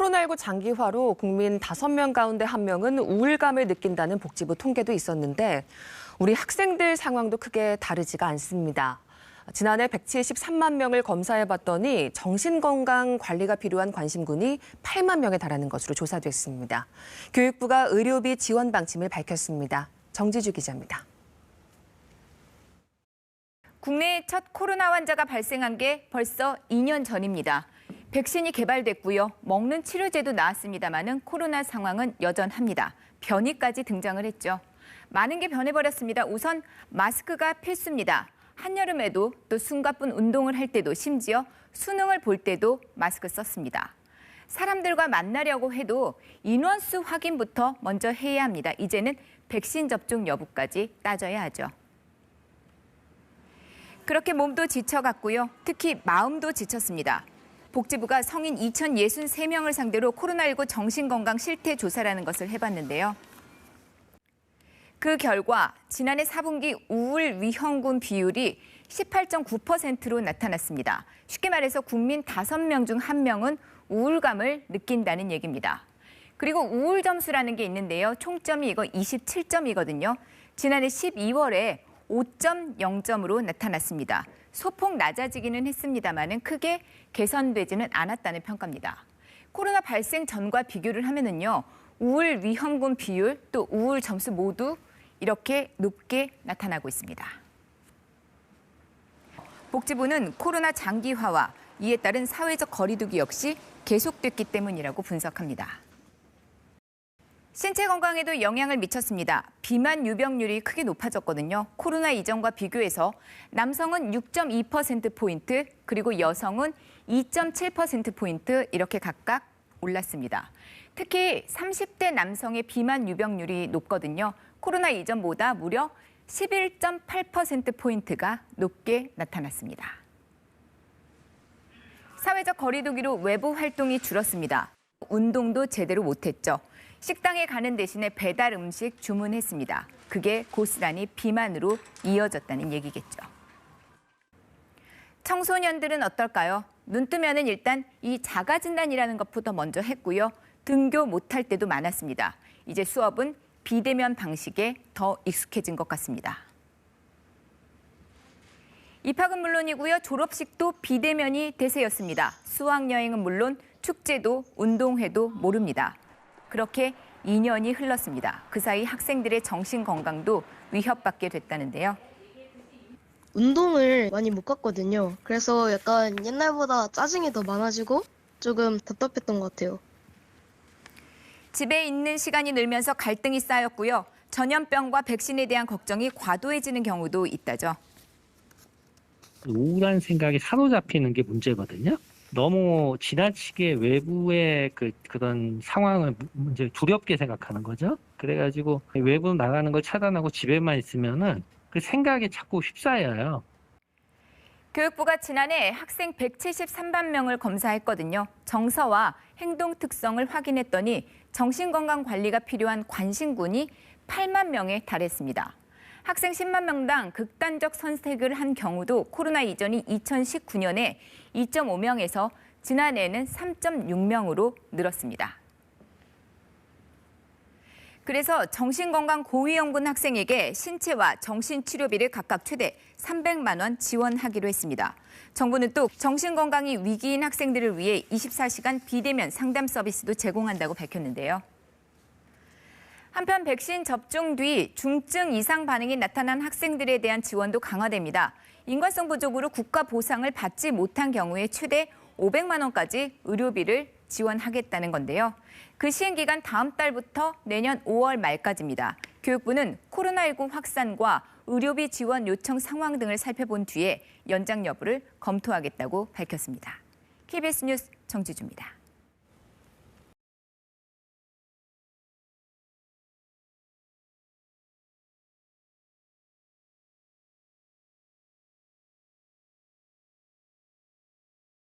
코로나19 장기화로 국민 5명 가운데 1명은 우울감을 느낀다는 복지부 통계도 있었는데 우리 학생들 상황도 크게 다르지가 않습니다. 지난해 173만 명을 검사해봤더니 정신건강 관리가 필요한 관심군이 8만 명에 달하는 것으로 조사됐습니다. 교육부가 의료비 지원 방침을 밝혔습니다. 정지주 기자입니다. 국내에 첫 코로나 환자가 발생한 게 벌써 2년 전입니다. 백신이 개발됐고요. 먹는 치료제도 나왔습니다마는 코로나 상황은 여전합니다. 변이까지 등장을 했죠. 많은 게 변해버렸습니다. 우선 마스크가 필수입니다. 한여름에도 또 숨가쁜 운동을 할 때도 심지어 수능을 볼 때도 마스크 썼습니다. 사람들과 만나려고 해도 인원수 확인부터 먼저 해야 합니다. 이제는 백신 접종 여부까지 따져야 하죠. 그렇게 몸도 지쳐갔고요. 특히 마음도 지쳤습니다. 복지부가 성인 2,063명을 상대로 코로나19 정신건강 실태 조사라는 것을 해봤는데요. 그 결과 지난해 4분기 우울 위험군 비율이 18.9%로 나타났습니다. 쉽게 말해서 국민 5명 중 1명은 우울감을 느낀다는 얘기입니다. 그리고 우울 점수라는 게 있는데요. 총점이 이거 27점이거든요. 지난해 12월에 5.0점으로 나타났습니다. 소폭 낮아지기는 했습니다마는 크게 개선되지는 않았다는 평가입니다. 코로나 발생 전과 비교를 하면은요, 우울 위험군 비율 또 우울 점수 모두 이렇게 높게 나타나고 있습니다. 복지부는 코로나 장기화와 이에 따른 사회적 거리두기 역시 계속됐기 때문이라고 분석합니다. 신체 건강에도 영향을 미쳤습니다. 비만 유병률이 크게 높아졌거든요. 코로나 이전과 비교해서 남성은 6.2%포인트, 그리고 여성은 2.7%포인트 이렇게 각각 올랐습니다. 특히 30대 남성의 비만 유병률이 높거든요. 코로나 이전보다 무려 11.8%포인트가 높게 나타났습니다. 사회적 거리두기로 외부 활동이 줄었습니다. 운동도 제대로 못했죠. 식당에 가는 대신에 배달 음식 주문했습니다. 그게 고스란히 비만으로 이어졌다는 얘기겠죠. 청소년들은 어떨까요? 눈 뜨면은 일단 이 자가진단이라는 것부터 먼저 했고요. 등교 못할 때도 많았습니다. 이제 수업은 비대면 방식에 더 익숙해진 것 같습니다. 입학은 물론이고요. 졸업식도 비대면이 대세였습니다. 수학여행은 물론 축제도 운동회도 모릅니다. 그렇게 2년이 흘렀습니다. 그 사이 학생들의 정신 건강도 위협받게 됐다는데요. 운동을 많이 못 갔거든요. 그래서 약간 옛날보다 짜증이 더 많아지고 조금 답답했던 것 같아요. 집에 있는 시간이 늘면서 갈등이 쌓였고요. 전염병과 백신에 대한 걱정이 과도해지는 경우도 있다죠. 우울한 생각이 사로잡히는 게 문제거든요. 너무 지나치게 외부의 그런 상황을 이제 두렵게 생각하는 거죠. 그래가지고 외부 나가는 걸 차단하고 집에만 있으면은 그 생각이 자꾸 휩싸여요. 교육부가 지난해 학생 173만 명을 검사했거든요. 정서와 행동 특성을 확인했더니 정신건강 관리가 필요한 관심군이 8만 명에 달했습니다. 학생 10만 명당 극단적 선택을 한 경우도 코로나 이전이 2019년에 2.5명에서 지난해에는 3.6명으로 늘었습니다. 그래서 정신건강 고위험군 학생에게 신체와 정신치료비를 각각 최대 300만 원 지원하기로 했습니다. 정부는 또 정신건강이 위기인 학생들을 위해 24시간 비대면 상담 서비스도 제공한다고 밝혔는데요. 한편 백신 접종 뒤 중증 이상 반응이 나타난 학생들에 대한 지원도 강화됩니다. 인과성 부족으로 국가 보상을 받지 못한 경우에 최대 500만 원까지 의료비를 지원하겠다는 건데요. 그 시행기간 다음 달부터 내년 5월 말까지입니다. 교육부는 코로나19 확산과 의료비 지원 요청 상황 등을 살펴본 뒤에 연장 여부를 검토하겠다고 밝혔습니다. KBS 뉴스 정지주입니다.